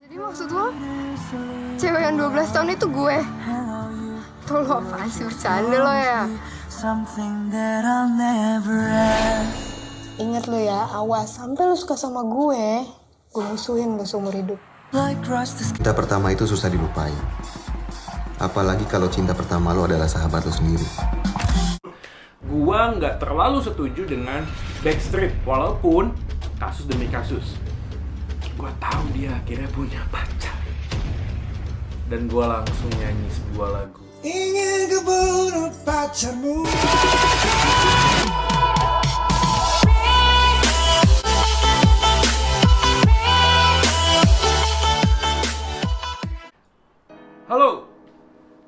Jadi maksud lo, cewek yang 12 tahun itu gue? Tuh lo apaan sih, bercanda lo ya? Ingat lo ya, awas sampai lo suka sama gue musuhin lo seumur hidup. Cinta pertama itu susah dilupain. Apalagi kalau cinta pertama lo adalah sahabat lo sendiri. Gua nggak terlalu setuju dengan Backstreet, walaupun kasus demi kasus. Gua tahu dia akhirnya punya pacar. Dan gua langsung nyanyi sebuah lagu. Ingin kebunuh pacarmu. Halo,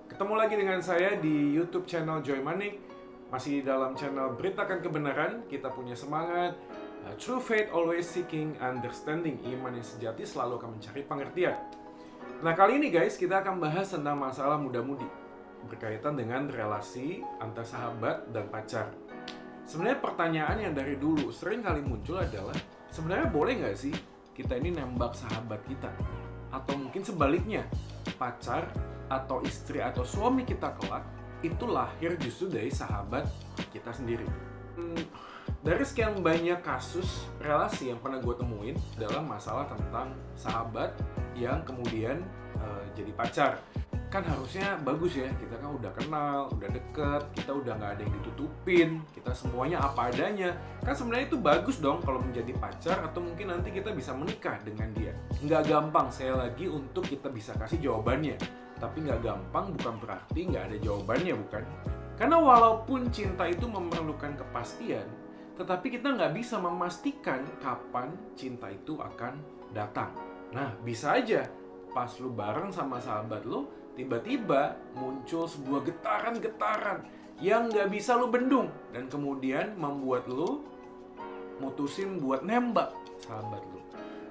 ketemu lagi dengan saya di YouTube channel Joy Manik. Masih dalam channel Beritakan Kebenaran. Kita punya semangat True faith always seeking understanding. Iman yang sejati selalu akan mencari pengertian. Nah, kali ini guys, kita akan bahas tentang masalah muda-mudi berkaitan dengan relasi antar sahabat dan pacar. Sebenarnya pertanyaan yang dari dulu sering kali muncul adalah, sebenarnya boleh nggak sih kita ini nembak sahabat kita? Atau mungkin sebaliknya, pacar atau istri atau suami kita kelak itu lahir justru dari sahabat kita sendiri. Dari sekian banyak kasus relasi yang pernah gue temuin dalam masalah tentang sahabat yang kemudian jadi pacar. Kan harusnya bagus ya, kita kan udah kenal, udah deket, kita udah nggak ada yang ditutupin, kita semuanya apa adanya. Kan sebenarnya itu bagus dong kalau menjadi pacar, atau mungkin nanti kita bisa menikah dengan dia. Nggak gampang saya lagi untuk kita bisa kasih jawabannya. Tapi nggak gampang bukan berarti nggak ada jawabannya, bukan? Karena walaupun cinta itu memerlukan kepastian, tetapi kita nggak bisa memastikan kapan cinta itu akan datang. Nah, bisa aja pas lu bareng sama sahabat lu, tiba-tiba muncul sebuah getaran-getaran yang nggak bisa lu bendung, dan kemudian membuat lu mutusin buat nembak sahabat lu.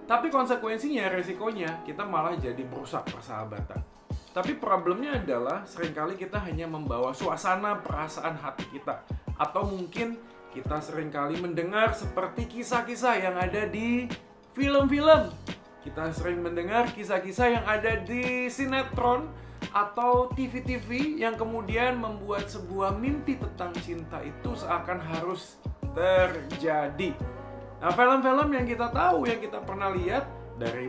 Tapi konsekuensinya, resikonya, kita malah jadi merusak persahabatan. Tapi problemnya adalah seringkali kita hanya membawa suasana perasaan hati kita, atau mungkin kita seringkali mendengar seperti kisah-kisah yang ada di film-film. Kita sering mendengar kisah-kisah yang ada di sinetron atau TV-TV yang kemudian membuat sebuah mimpi tentang cinta itu seakan harus terjadi. Nah, film-film yang kita tahu, yang kita pernah lihat, dari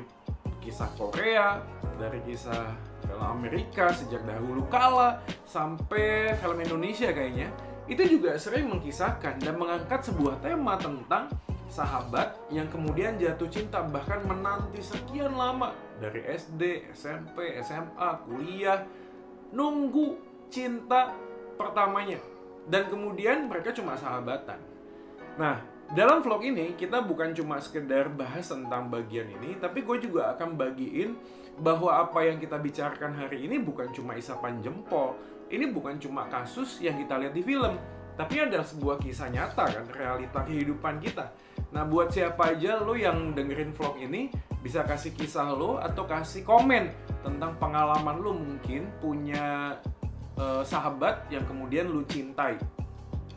kisah Korea, dari kisah film Amerika sejak dahulu kala, sampai film Indonesia kayaknya, itu juga sering mengkisahkan dan mengangkat sebuah tema tentang sahabat yang kemudian jatuh cinta, bahkan menanti sekian lama dari SD, SMP, SMA, kuliah, nunggu cinta pertamanya, dan kemudian mereka cuma sahabatan. Nah, dalam vlog ini kita bukan cuma sekedar bahas tentang bagian ini, tapi gue juga akan bagiin bahwa apa yang kita bicarakan hari ini bukan cuma isapan jempol. Ini bukan cuma kasus yang kita lihat di film, tapi ada sebuah kisah nyata kan, realita kehidupan kita. Nah, buat siapa aja lo yang dengerin vlog ini, bisa kasih kisah lo atau kasih komen tentang pengalaman lo mungkin punya sahabat yang kemudian lo cintai.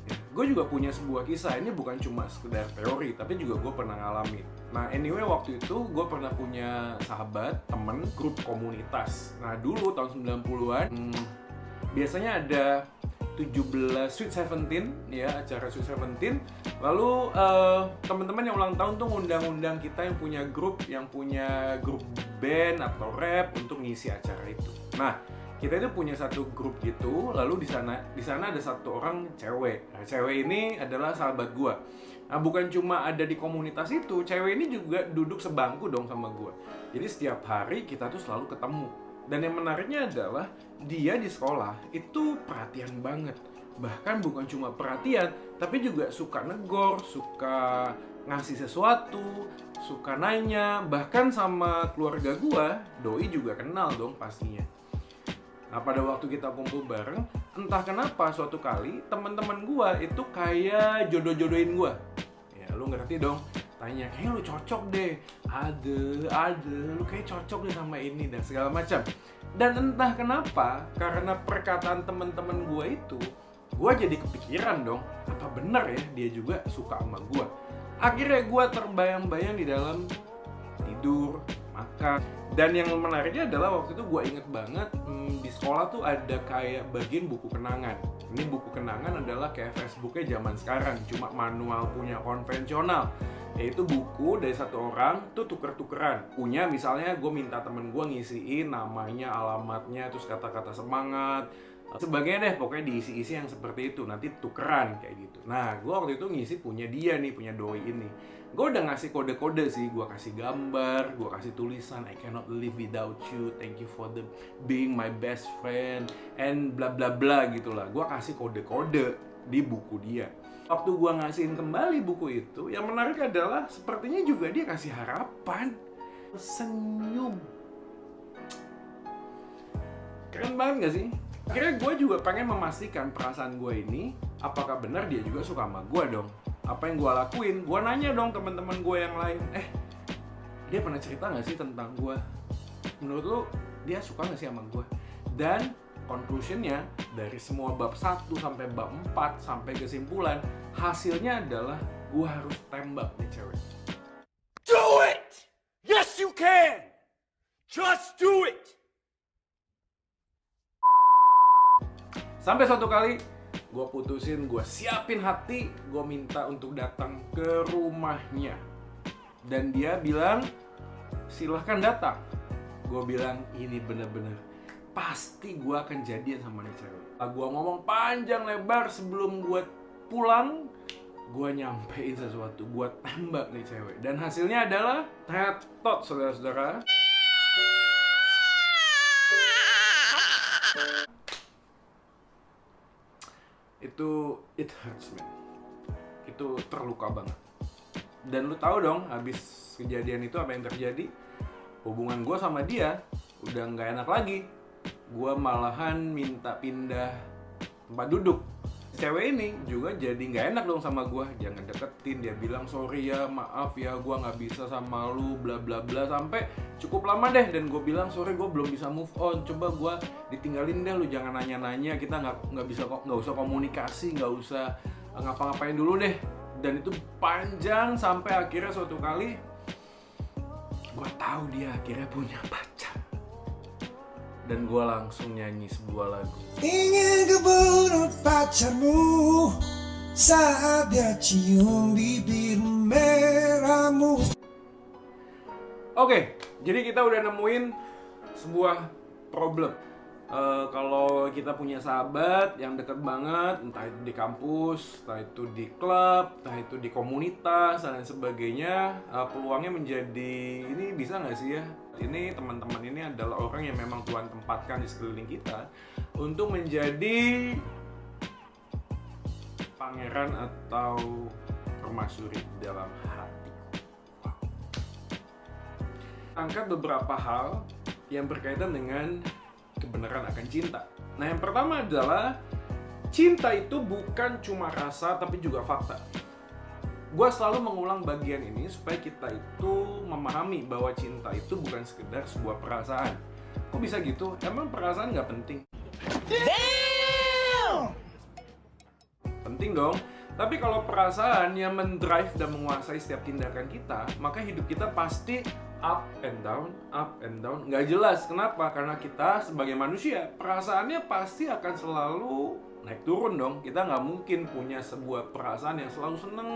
Ya, gue juga punya sebuah kisah, ini bukan cuma sekedar teori, tapi juga gue pernah ngalamin. Nah, anyway, waktu itu gue pernah punya sahabat, temen, grup komunitas. Nah, dulu tahun 90-an, biasanya ada 17 Sweet 17 ya, acara Sweet 17. Lalu teman-teman yang ulang tahun tuh ngundang-undang kita yang punya grup band atau rap untuk ngisi acara itu. Nah, kita itu punya satu grup gitu. Lalu di sana ada satu orang cewek. Nah, cewek ini adalah sahabat gua. Nah, bukan cuma ada di komunitas itu, cewek ini juga duduk sebangku dong sama gua. Jadi setiap hari kita tuh selalu ketemu. Dan yang menariknya adalah dia di sekolah itu perhatian banget. Bahkan bukan cuma perhatian, tapi juga suka negor, suka ngasih sesuatu, suka nanya. Bahkan sama keluarga gua, doi juga kenal dong pastinya. Nah, pada waktu kita kumpul bareng, entah kenapa suatu kali teman-teman gua itu kayak jodoh-jodohin gua. Ya, lu ngerti dong. Tanya, kayaknya lu cocok deh, ada, lu kayak cocok deh sama ini, dan segala macam. Dan entah kenapa, karena perkataan teman-teman gue itu, gue jadi kepikiran dong, apa bener ya dia juga suka sama gue. Akhirnya gue terbayang-bayang di dalam tidur, makan. Dan yang menariknya adalah waktu itu gue inget banget, di sekolah tuh ada kayak bagian buku kenangan. Ini buku kenangan adalah kayak Facebooknya zaman sekarang, cuma manual punya konvensional. Yaitu buku dari satu orang tuh tuker-tukeran. Punya misalnya gue minta temen gue ngisiin namanya, alamatnya, terus kata-kata semangat, sebagainya deh, pokoknya diisi-isi yang seperti itu, nanti tukeran kayak gitu. Nah, gue waktu itu ngisi punya dia nih, punya doi ini. Gue udah ngasih kode-kode sih, gue kasih gambar, gue kasih tulisan, I cannot live without you, thank you for the being my best friend, and bla bla bla gitulah. Gue kasih kode-kode di buku dia. Waktu gue ngasihin kembali buku itu, yang menarik adalah sepertinya juga dia kasih harapan, senyum. Keren banget gak sih? Akhirnya gue juga pengen memastikan perasaan gue ini, apakah benar dia juga suka sama gue dong. Apa yang gue lakuin, gue nanya dong teman-teman gue yang lain, dia pernah cerita gak sih tentang gue? Menurut lo, dia suka gak sih sama gue? Dan conclusionnya, dari semua bab 1 sampai bab 4 sampai kesimpulan, hasilnya adalah gue harus tembak nih cewek. Do it! Yes, you can! Just do it! Sampai suatu kali, gue putusin, gue siapin hati, gue minta untuk datang ke rumahnya. Dan dia bilang, silahkan datang. Gue bilang, ini bener-bener pasti gue akan jadian sama nih cewek. Gue ngomong panjang lebar sebelum gue pulang, gue nyampein sesuatu, gue tembak nih cewek. Dan hasilnya adalah tetot, saudara-saudara. Itu it hurts man, itu terluka banget. Dan lu tahu dong, habis kejadian itu apa yang terjadi? Hubungan gue sama dia udah nggak enak lagi. Gue malahan minta pindah tempat duduk. Cewek ini juga jadi nggak enak dong sama gue, jangan deketin. Dia bilang sorry ya, maaf ya, gue nggak bisa sama lu, bla bla bla, sampai cukup lama deh. Dan gue bilang sorry, gue belum bisa move on, coba gue ditinggalin deh, lu jangan nanya-nanya, kita nggak usah komunikasi, nggak usah ngapa-ngapain dulu deh. Dan itu panjang sampai akhirnya suatu kali gue tahu dia akhirnya punya pacar. Dan gue langsung nyanyi sebuah lagu. Ingin kebunuh pacarmu saat dia cium bibir merahmu. Oke, jadi kita udah nemuin sebuah problem. Kalau kita punya sahabat yang deket banget, entah itu di kampus, entah itu di klub, entah itu di komunitas, dan sebagainya, peluangnya menjadi, ini bisa nggak sih ya? Ini teman-teman ini adalah orang yang memang Tuhan tempatkan di sekeliling kita untuk menjadi pangeran atau permaisuri dalam hatiku. Wow. Angkat beberapa hal yang berkaitan dengan kebenaran akan cinta. Nah, yang pertama adalah cinta itu bukan cuma rasa tapi juga fakta. Gue selalu mengulang bagian ini supaya kita itu memahami bahwa cinta itu bukan sekedar sebuah perasaan. Kok bisa gitu? Emang perasaan nggak penting? Damn! Penting dong. Tapi kalau perasaan yang mendrive dan menguasai setiap tindakan kita, maka hidup kita pasti up and down, nggak jelas. Kenapa? Karena kita sebagai manusia, perasaannya pasti akan selalu naik turun dong. Kita nggak mungkin punya sebuah perasaan yang selalu seneng,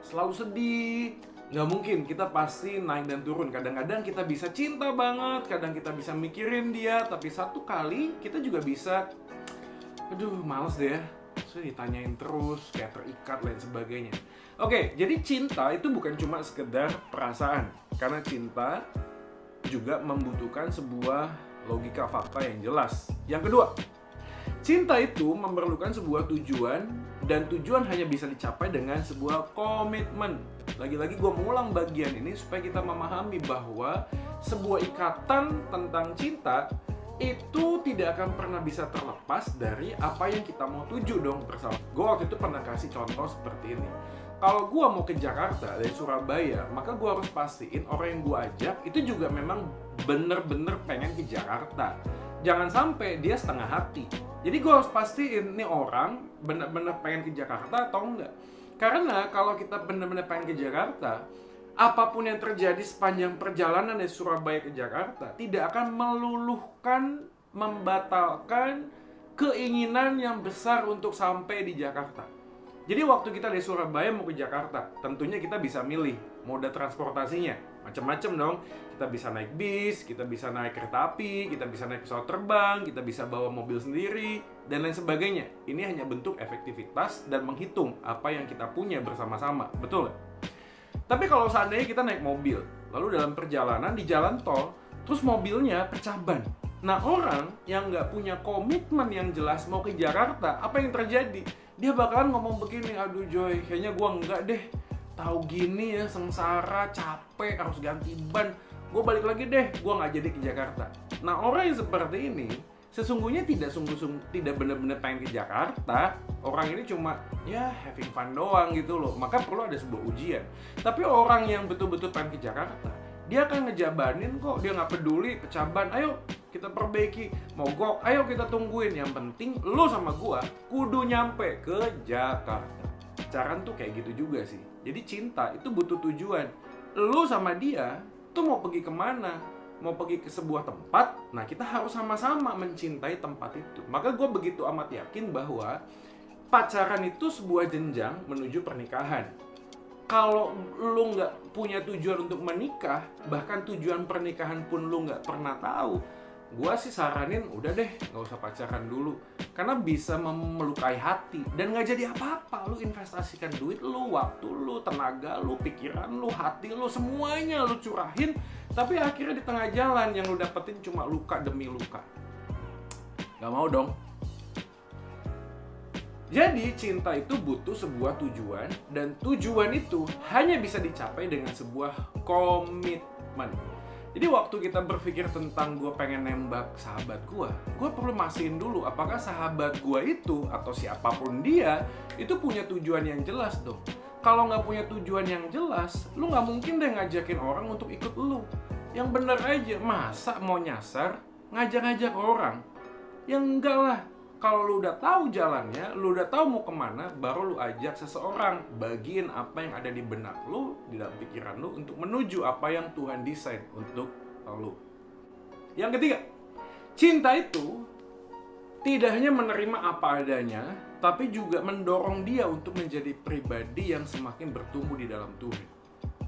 selalu sedih. Nggak mungkin, kita pasti naik dan turun. Kadang-kadang kita bisa cinta banget, kadang kita bisa mikirin dia, tapi satu kali kita juga bisa, aduh males deh ya, saya ditanyain terus, kayak terikat lain sebagainya. Oke, jadi cinta itu bukan cuma sekedar perasaan. Karena cinta juga membutuhkan sebuah logika fakta yang jelas. Yang kedua, cinta itu memerlukan sebuah tujuan, dan tujuan hanya bisa dicapai dengan sebuah komitmen. Lagi-lagi gue mengulang bagian ini supaya kita memahami bahwa sebuah ikatan tentang cinta itu tidak akan pernah bisa terlepas dari apa yang kita mau tuju dong bersama. Gue waktu itu pernah kasih contoh seperti ini. Kalau gue mau ke Jakarta dari Surabaya, maka gue harus pastiin orang yang gue ajak itu juga memang bener-bener pengen ke Jakarta. Jangan sampai dia setengah hati. Jadi gue harus pastiin nih orang bener-bener pengen ke Jakarta atau enggak. Karena kalau kita bener-bener pengen ke Jakarta, apapun yang terjadi sepanjang perjalanan dari Surabaya ke Jakarta tidak akan meluluhkan, membatalkan keinginan yang besar untuk sampai di Jakarta. Jadi waktu kita dari Surabaya mau ke Jakarta, tentunya kita bisa milih moda transportasinya. Macam-macam dong. Kita bisa naik bis, kita bisa naik kereta api, kita bisa naik pesawat terbang, kita bisa bawa mobil sendiri, dan lain sebagainya. Ini hanya bentuk efektivitas dan menghitung apa yang kita punya bersama-sama. Betul nggak? Tapi kalau seandainya kita naik mobil, lalu dalam perjalanan di jalan tol, terus mobilnya pecah ban. Nah, orang yang nggak punya komitmen yang jelas mau ke Jakarta, apa yang terjadi? Dia bakalan ngomong begini, aduh Joy, kayaknya gua enggak deh. Tahu gini ya, sengsara, capek, harus ganti ban. Gue balik lagi deh, gue nggak jadi ke Jakarta. Nah, orang yang seperti ini sesungguhnya tidak tidak benar-benar pengen ke Jakarta. Orang ini cuma ya having fun doang gitu loh. Maka perlu ada sebuah ujian. Tapi orang yang betul-betul pengen ke Jakarta, dia akan ngejabanin kok. Dia nggak peduli pecah ban. Ayo kita perbaiki, mogok, ayo kita tungguin. Yang penting lo sama gue kudu nyampe ke Jakarta. Pacaran tuh kayak gitu juga sih. Jadi cinta itu butuh tujuan. Lo sama dia tuh mau pergi kemana? Mau pergi ke sebuah tempat? Nah, kita harus sama-sama mencintai tempat itu. Maka gue begitu amat yakin bahwa pacaran itu sebuah jenjang menuju pernikahan. Kalau lo nggak punya tujuan untuk menikah, bahkan tujuan pernikahan pun lo nggak pernah tahu, gue sih saranin udah deh nggak usah pacaran dulu, karena bisa melukai hati dan nggak jadi apa-apa. Lu investasikan duit lu, waktu lu, tenaga lu, pikiran lu, hati lu, semuanya lu curahin, tapi akhirnya di tengah jalan yang lu dapetin cuma luka demi luka. Nggak mau dong. Jadi cinta itu butuh sebuah tujuan, dan tujuan itu hanya bisa dicapai dengan sebuah komitmen. Jadi waktu kita berpikir tentang gue pengen nembak sahabat gue perlu mastiin dulu apakah sahabat gue itu atau siapapun dia itu punya tujuan yang jelas dong. Kalau nggak punya tujuan yang jelas, lu nggak mungkin deh ngajakin orang untuk ikut lu. Yang bener aja, masa mau nyasar ngajak-ngajak orang? Yang enggak lah. Kalau lu udah tahu jalannya, lu udah tahu mau kemana, baru lu ajak seseorang. Bagiin apa yang ada di benak lu, di dalam pikiran lu, untuk menuju apa yang Tuhan desain untuk lu. Yang ketiga, cinta itu tidak hanya menerima apa adanya, tapi juga mendorong dia untuk menjadi pribadi yang semakin bertumbuh di dalam Tuhan.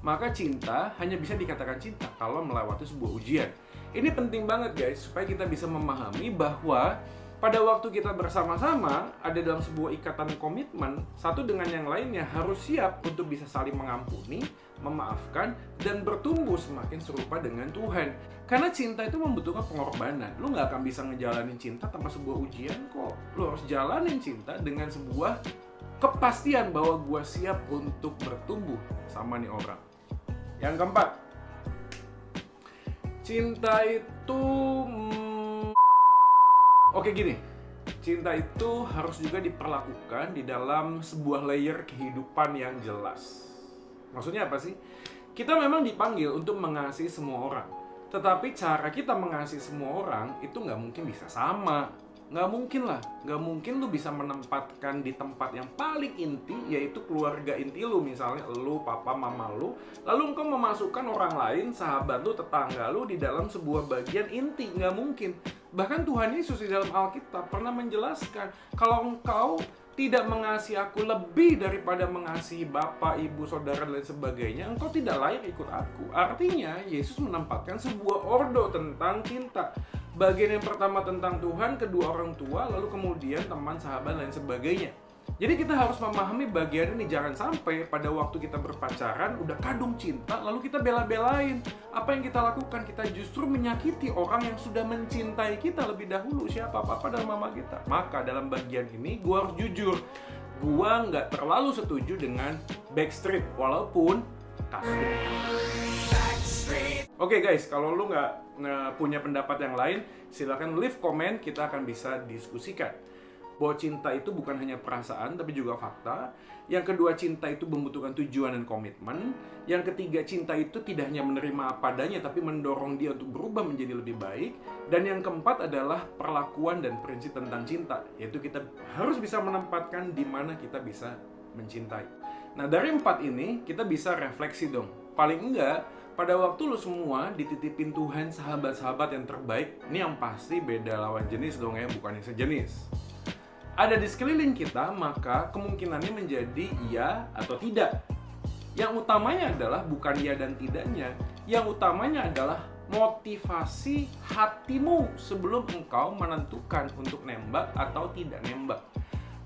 Maka cinta hanya bisa dikatakan cinta kalau melewati sebuah ujian. Ini penting banget guys, supaya kita bisa memahami bahwa pada waktu kita bersama-sama ada dalam sebuah ikatan komitmen, satu dengan yang lainnya harus siap untuk bisa saling mengampuni, memaafkan, dan bertumbuh semakin serupa dengan Tuhan. Karena cinta itu membutuhkan pengorbanan. Lu gak akan bisa ngejalanin cinta tanpa sebuah ujian kok. Lu harus jalanin cinta dengan sebuah kepastian bahwa gua siap untuk bertumbuh sama nih orang. Yang keempat, cinta itu oke gini, cinta itu harus juga diperlakukan di dalam sebuah layer kehidupan yang jelas. Maksudnya apa sih? Kita memang dipanggil untuk mengasihi semua orang, tetapi cara kita mengasihi semua orang itu nggak mungkin bisa sama. Nggak mungkin lah, nggak mungkin lu bisa menempatkan di tempat yang paling inti, yaitu keluarga inti lu, misalnya lu, papa, mama lu, lalu engkau memasukkan orang lain, sahabat lu, tetangga lu di dalam sebuah bagian inti. Nggak mungkin. Bahkan Tuhan Yesus di dalam Alkitab pernah menjelaskan, kalau engkau tidak mengasihi aku lebih daripada mengasihi bapak, ibu, saudara, dan lain sebagainya, engkau tidak layak ikut aku. Artinya, Yesus menempatkan sebuah ordo tentang cinta. Bagian yang pertama tentang Tuhan, kedua orang tua, lalu kemudian teman, sahabat, dan lain sebagainya. Jadi kita harus memahami bagian ini. Jangan sampai pada waktu kita berpacaran udah kadung cinta, lalu kita bela-belain. Apa yang kita lakukan? Kita justru menyakiti orang yang sudah mencintai kita lebih dahulu. Siapa? Papa dan mama kita. Maka dalam bagian ini gue harus jujur, gue nggak terlalu setuju dengan Backstreet, walaupun kasus. Oke guys, kalau lu nggak punya pendapat yang lain, silakan leave comment, kita akan bisa diskusikan. Bahwa cinta itu bukan hanya perasaan, tapi juga fakta. Yang kedua, cinta itu membutuhkan tujuan dan komitmen. Yang ketiga, cinta itu tidak hanya menerima apa adanya, tapi mendorong dia untuk berubah menjadi lebih baik. Dan yang keempat adalah perlakuan dan prinsip tentang cinta, yaitu kita harus bisa menempatkan di mana kita bisa mencintai. Nah, dari empat ini, kita bisa refleksi dong. Paling enggak, pada waktu lu semua dititipin Tuhan sahabat-sahabat yang terbaik, ini yang pasti beda lawan jenis dong ya, bukan yang sejenis. Ada di sekeliling kita, maka kemungkinannya menjadi iya atau tidak. Yang utamanya adalah bukan iya dan tidaknya, yang utamanya adalah motivasi hatimu sebelum engkau menentukan untuk nembak atau tidak nembak.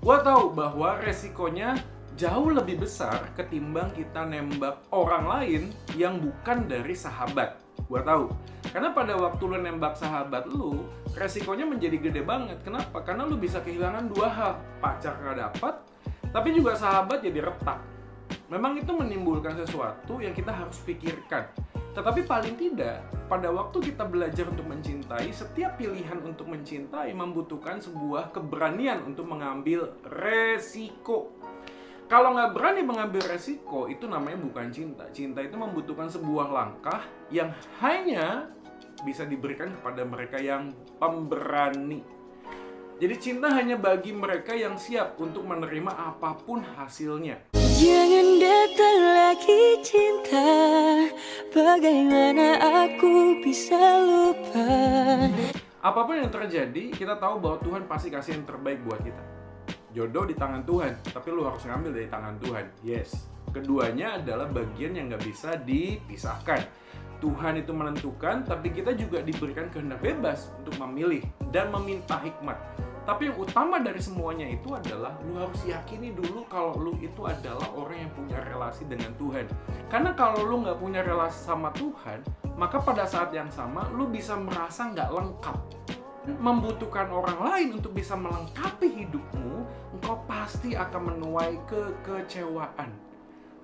Gua tahu bahwa resikonya jauh lebih besar ketimbang kita nembak orang lain yang bukan dari sahabat. Gua tahu. Karena pada waktu lu nembak sahabat lu, resikonya menjadi gede banget. Kenapa? Karena lu bisa kehilangan dua hal. Pacar gak dapat, tapi juga sahabat jadi retak. Memang itu menimbulkan sesuatu yang kita harus pikirkan. Tetapi paling tidak, pada waktu kita belajar untuk mencintai, setiap pilihan untuk mencintai membutuhkan sebuah keberanian untuk mengambil resiko. Kalau nggak berani mengambil resiko, itu namanya bukan cinta. Cinta itu membutuhkan sebuah langkah yang hanya bisa diberikan kepada mereka yang pemberani. Jadi cinta hanya bagi mereka yang siap untuk menerima apapun hasilnya. Jangan datang lagi cinta, bagaimana aku bisa lupa. Apapun yang terjadi, kita tahu bahwa Tuhan pasti kasih yang terbaik buat kita. Jodoh di tangan Tuhan, tapi lu harus ngambil dari tangan Tuhan. Yes. Keduanya adalah bagian yang nggak bisa dipisahkan. Tuhan itu menentukan, tapi kita juga diberikan kehendak bebas untuk memilih dan meminta hikmat. Tapi yang utama dari semuanya itu adalah lu harus yakini dulu kalau lu itu adalah orang yang punya relasi dengan Tuhan. Karena kalau lu nggak punya relasi sama Tuhan, maka pada saat yang sama lu bisa merasa nggak lengkap. Membutuhkan orang lain untuk bisa melengkapi hidupmu, engkau pasti akan menuai kekecewaan.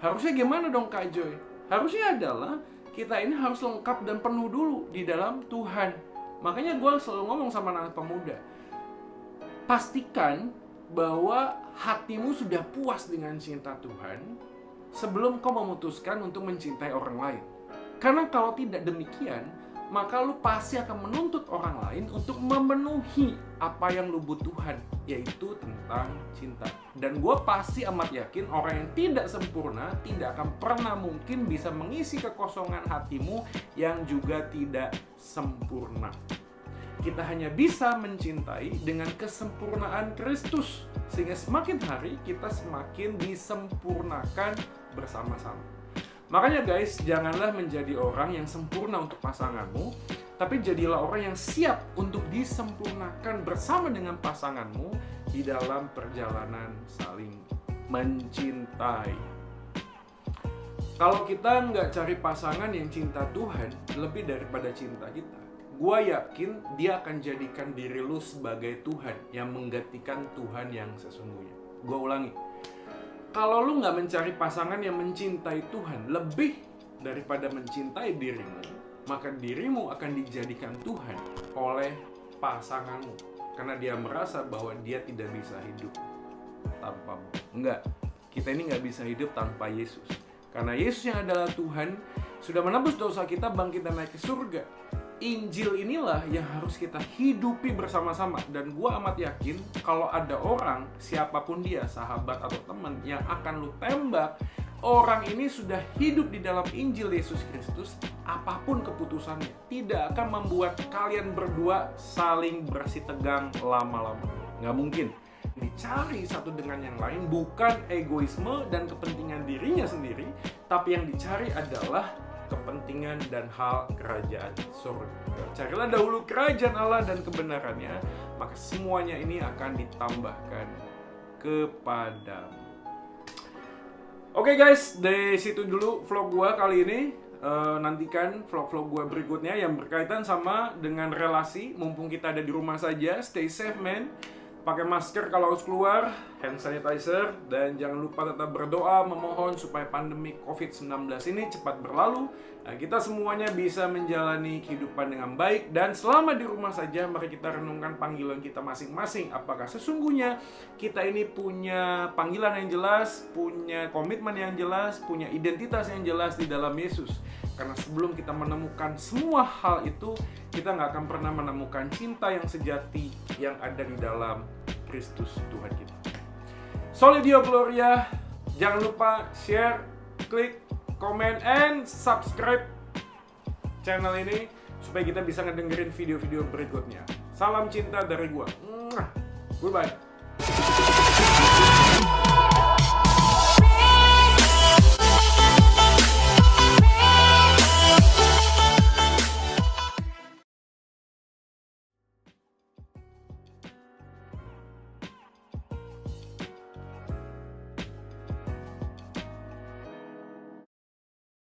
Harusnya gimana dong Kak Joy? Harusnya adalah kita ini harus lengkap dan penuh dulu di dalam Tuhan. Makanya gue selalu ngomong sama anak pemuda, pastikan bahwa hatimu sudah puas dengan cinta Tuhan sebelum kau memutuskan untuk mencintai orang lain. Karena kalau tidak demikian, maka lu pasti akan menuntut orang lain untuk memenuhi apa yang lu butuhkan, yaitu tentang cinta. Dan gue pasti amat yakin orang yang tidak sempurna tidak akan pernah mungkin bisa mengisi kekosongan hatimu yang juga tidak sempurna. Kita hanya bisa mencintai dengan kesempurnaan Kristus, sehingga semakin hari kita semakin disempurnakan bersama-sama. Makanya guys, janganlah menjadi orang yang sempurna untuk pasanganmu, tapi jadilah orang yang siap untuk disempurnakan bersama dengan pasanganmu di dalam perjalanan saling mencintai. Kalau kita nggak cari pasangan yang cinta Tuhan lebih daripada cinta kita, gue yakin dia akan jadikan diri lu sebagai Tuhan yang menggantikan Tuhan yang sesungguhnya. Gue ulangi, kalau lu nggak mencari pasangan yang mencintai Tuhan lebih daripada mencintai dirimu, maka dirimu akan dijadikan Tuhan oleh pasanganmu. Karena dia merasa bahwa dia tidak bisa hidup tanpamu. Enggak, kita ini nggak bisa hidup tanpa Yesus. Karena Yesus yang adalah Tuhan sudah menebus dosa kita, bangkit dan naik ke surga. Injil inilah yang harus kita hidupi bersama-sama. Dan gue amat yakin kalau ada orang, siapapun dia, sahabat atau teman yang akan lu tembak, orang ini sudah hidup di dalam Injil Yesus Kristus, apapun keputusannya tidak akan membuat kalian berdua saling bersitegang lama-lama. Nggak mungkin. Dicari satu dengan yang lain bukan egoisme dan kepentingan dirinya sendiri, tapi yang dicari adalah kepentingan dan hal kerajaan surga. Carilah dahulu kerajaan Allah dan kebenarannya, maka semuanya ini akan ditambahkan kepadamu. Oke guys, dari situ dulu vlog gua kali ini. Nantikan vlog-vlog gua berikutnya yang berkaitan sama dengan relasi. Mumpung kita ada di rumah saja, stay safe man. Pakai masker kalau harus keluar, hand sanitizer, dan jangan lupa tetap berdoa memohon supaya pandemi COVID-19 ini cepat berlalu. Nah, kita semuanya bisa menjalani kehidupan dengan baik, dan selama di rumah saja mari kita renungkan panggilan kita masing-masing. Apakah sesungguhnya kita ini punya panggilan yang jelas, punya komitmen yang jelas, punya identitas yang jelas di dalam Yesus. Karena sebelum kita menemukan semua hal itu, kita nggak akan pernah menemukan cinta yang sejati yang ada di dalam Kristus Tuhan kita. Soli Deo Gloria. Jangan lupa share, klik, comment, and subscribe channel ini supaya kita bisa ngedengerin video-video berikutnya. Salam cinta dari gua. Goodbye.